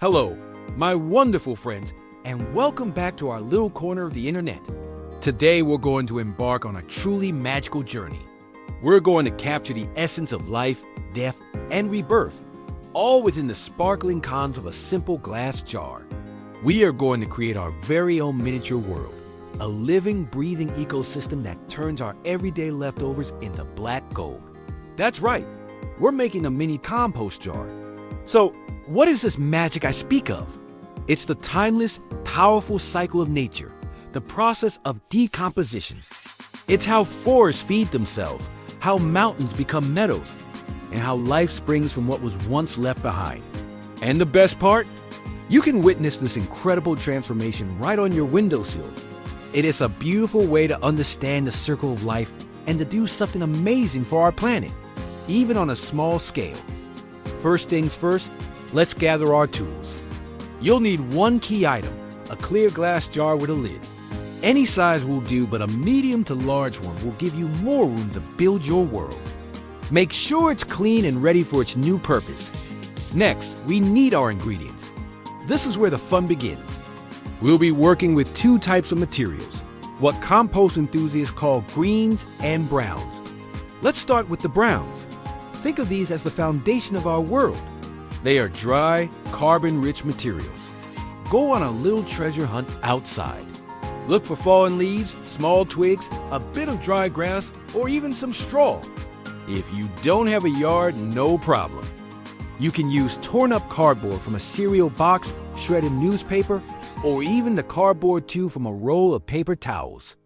Hello, my wonderful friends, and welcome back to our little corner of the internet. Today we're going to embark on a truly magical journey. We're going to capture the essence of life, death, and rebirth, all within the sparkling confines of a simple glass jar. We are going to create our very own miniature world, a living, breathing ecosystem that turns our everyday leftovers into black gold. That's right, we're making a mini compost jar. So, what is this magic I speak of? It's the timeless, powerful cycle of nature, the process of decomposition. It's how forests feed themselves, how mountains become meadows, and how life springs from what was once left behind. And the best part? You can witness this incredible transformation right on your windowsill. It is a beautiful way to understand the circle of life and to do something amazing for our planet, even on a small scale. First things first, let's gather our tools. You'll need one key item, a clear glass jar with a lid. Any size will do, but a medium to large one will give you more room to build your world. Make sure it's clean and ready for its new purpose. Next, we need our ingredients. This is where the fun begins. We'll be working with two types of materials, what compost enthusiasts call greens and browns. Let's start with the browns. Think of these as the foundation of our world. They are dry, carbon-rich materials. Go on a little treasure hunt outside. Look for fallen leaves, small twigs, a bit of dry grass, or even some straw. If you don't have a yard, no problem. You can use torn-up cardboard from a cereal box, shredded newspaper, or even the cardboard tube from a roll of paper towels.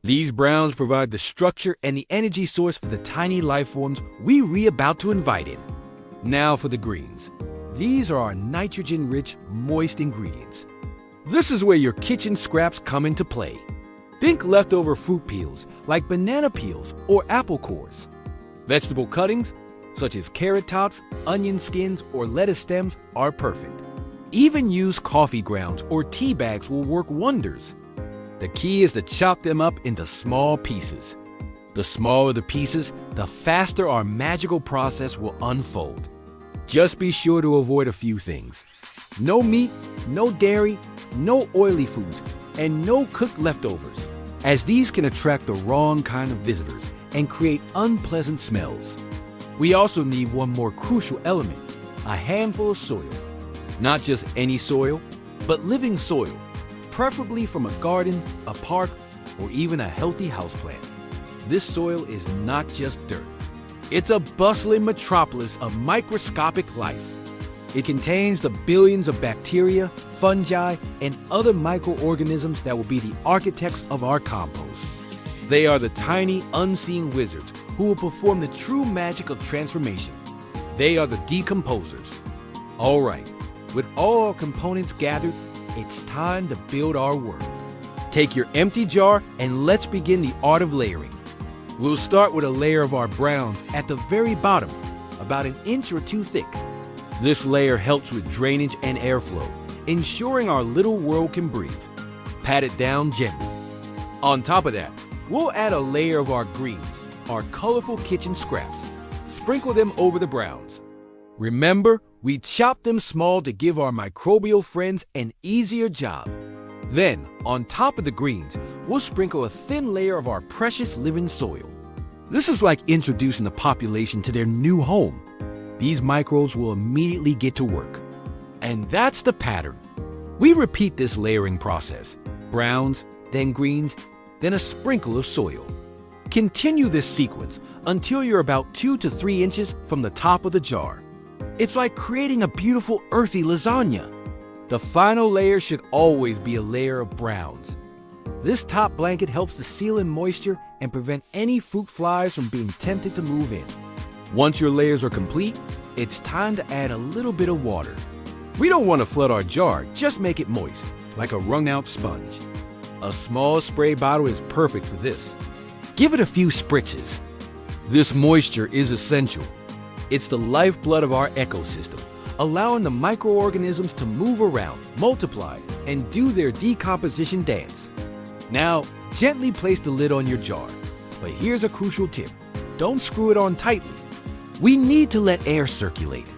These browns provide the structure and the energy source for the tiny life forms we're about to invite in. Now for the greens. These are our nitrogen-rich, moist ingredients. This is where your kitchen scraps come into play. Think leftover fruit peels, like banana peels or apple cores. Vegetable cuttings, such as carrot tops, onion skins, or lettuce stems, are perfect. Even used coffee grounds or tea bags will work wonders. The key is to chop them up into small pieces. The smaller the pieces, the faster our magical process will unfold. Just be sure to avoid a few things. No meat, no dairy, no oily foods, and no cooked leftovers, as these can attract the wrong kind of visitors and create unpleasant smells. We also need one more crucial element, a handful of soil. Not just any soil, but living soil, preferably from a garden, a park, or even a healthy houseplant. This soil is not just dirt. It's a bustling metropolis of microscopic life. It contains the billions of bacteria, fungi, and other microorganisms that will be the architects of our compost. They are the tiny, unseen wizards who will perform the true magic of transformation. They are the decomposers. All right, with all our components gathered, it's time to build our world. Take your empty jar and let's begin the art of layering. We'll start with a layer of our browns at the very bottom, about an inch or two thick. This layer helps with drainage and airflow, ensuring our little world can breathe. Pat it down gently. On top of that, we'll add a layer of our greens, our colorful kitchen scraps. Sprinkle them over the browns. Remember, we chop them small to give our microbial friends an easier job. Then, on top of the greens, we'll sprinkle a thin layer of our precious living soil. This is like introducing the population to their new home. These microbes will immediately get to work. And that's the pattern. We repeat this layering process. Browns, then greens, then a sprinkle of soil. Continue this sequence until you're about 2 to 3 inches from the top of the jar. It's like creating a beautiful earthy lasagna. The final layer should always be a layer of browns. This top blanket helps to seal in moisture and prevent any fruit flies from being tempted to move in. Once your layers are complete, it's time to add a little bit of water. We don't want to flood our jar, just make it moist, like a wrung-out sponge. A small spray bottle is perfect for this. Give it a few spritzes. This moisture is essential. It's the lifeblood of our ecosystem, allowing the microorganisms to move around, multiply, and do their decomposition dance. Now, gently place the lid on your jar. But here's a crucial tip. Don't screw it on tightly. We need to let air circulate.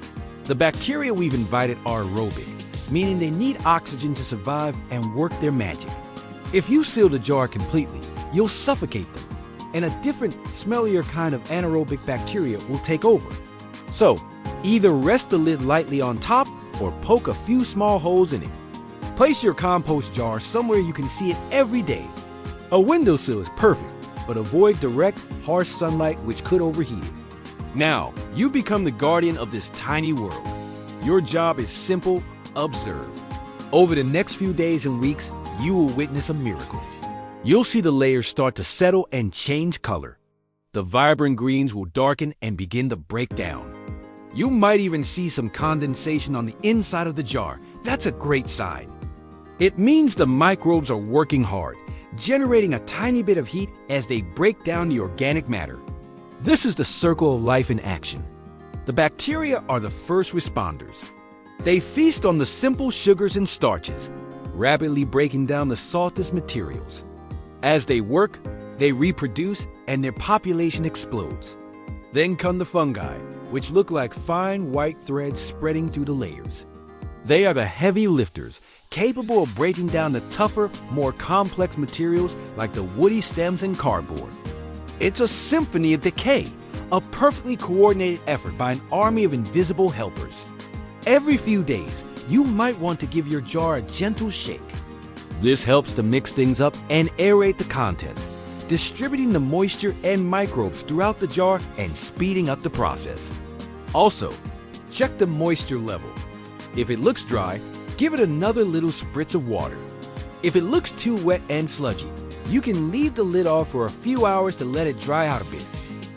The bacteria we've invited are aerobic. meaning they need oxygen to survive and work their magic. If you seal the jar completely, you'll suffocate them, and a different, smellier kind of anaerobic bacteria will take over. So, either rest the lid lightly on top or poke a few small holes in it. Place your compost jar somewhere you can see it every day. A windowsill is perfect, but avoid direct, harsh sunlight which could overheat it. Now, you become the guardian of this tiny world. Your job is simple: observe. Over the next few days and weeks, you will witness a miracle. You'll see the layers start to settle and change color. The vibrant greens will darken and begin to break down. You might even see some condensation on the inside of the jar. That's a great sign. It means the microbes are working hard, generating a tiny bit of heat as they break down the organic matter. This is the circle of life in action. The bacteria are the first responders. They feast on the simple sugars and starches, rapidly breaking down the softest materials. As they work, they reproduce and their population explodes. Then come the fungi, which look like fine white threads spreading through the layers. They are the heavy lifters, capable of breaking down the tougher, more complex materials like the woody stems and cardboard. It's a symphony of decay, a perfectly coordinated effort by an army of invisible helpers. Every few days, you might want to give your jar a gentle shake. This helps to mix things up and aerate the contents, distributing the moisture and microbes throughout the jar and speeding up the process. Also, check the moisture level. If it looks dry, give it another little spritz of water. If it looks too wet and sludgy, you can leave the lid off for a few hours to let it dry out a bit,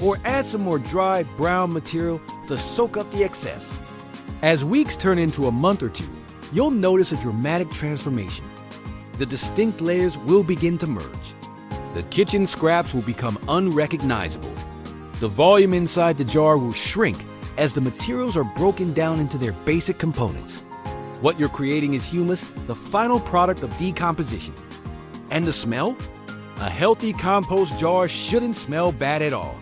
or add some more dry, brown material to soak up the excess. As weeks turn into a month or two, you'll notice a dramatic transformation. The distinct layers will begin to merge. The kitchen scraps will become unrecognizable. The volume inside the jar will shrink as the materials are broken down into their basic components. What you're creating is humus, the final product of decomposition. And the smell? A healthy compost jar shouldn't smell bad at all.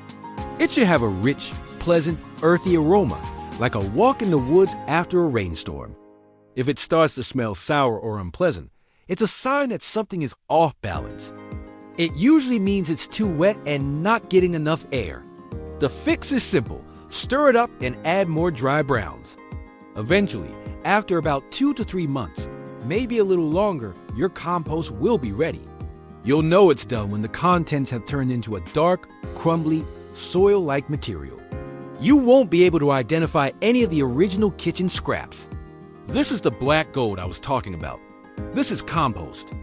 It should have a rich, pleasant, earthy aroma, like a walk in the woods after a rainstorm. If it starts to smell sour or unpleasant, it's a sign that something is off balance. It usually means it's too wet and not getting enough air. The fix is simple: stir it up and add more dry browns. Eventually, after about 2 to 3 months, maybe a little longer, your compost will be ready. You'll know it's done when the contents have turned into a dark, crumbly, soil-like material. You won't be able to identify any of the original kitchen scraps. This is the black gold I was talking about. This is compost.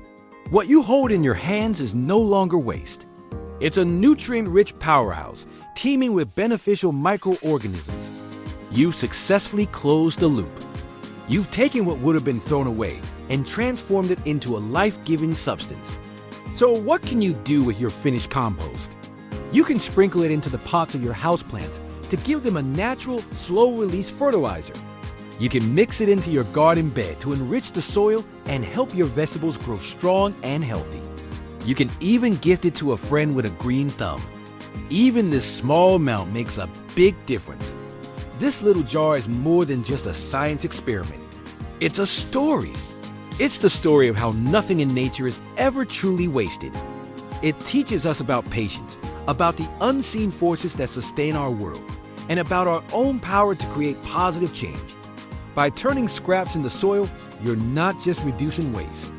What you hold in your hands is no longer waste. It's a nutrient-rich powerhouse, teeming with beneficial microorganisms. You've successfully closed the loop. You've taken what would have been thrown away and transformed it into a life-giving substance. So what can you do with your finished compost? You can sprinkle it into the pots of your houseplants to give them a natural, slow-release fertilizer. You can mix it into your garden bed to enrich the soil and help your vegetables grow strong and healthy. You can even gift it to a friend with a green thumb. Even this small amount makes a big difference. This little jar is more than just a science experiment. It's a story. It's the story of how nothing in nature is ever truly wasted. It teaches us about patience, about the unseen forces that sustain our world, and about our own power to create positive change. By turning scraps into soil, you're not just reducing waste.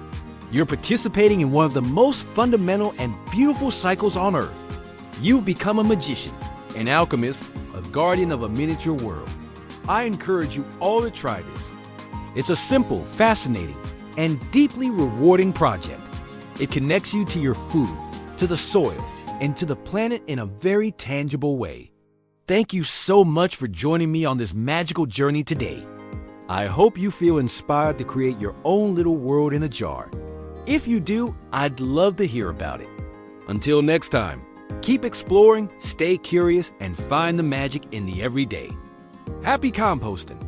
You're participating in one of the most fundamental and beautiful cycles on Earth. You become a magician, an alchemist, a guardian of a miniature world. I encourage you all to try this. It's a simple, fascinating, and deeply rewarding project. It connects you to your food, to the soil, and to the planet in a very tangible way. Thank you so much for joining me on this magical journey today. I hope you feel inspired to create your own little world in a jar. If you do, I'd love to hear about it. Until next time, keep exploring, stay curious, and find the magic in the everyday. Happy composting!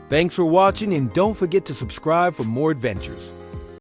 Thanks for watching, and don't forget to subscribe for more adventures.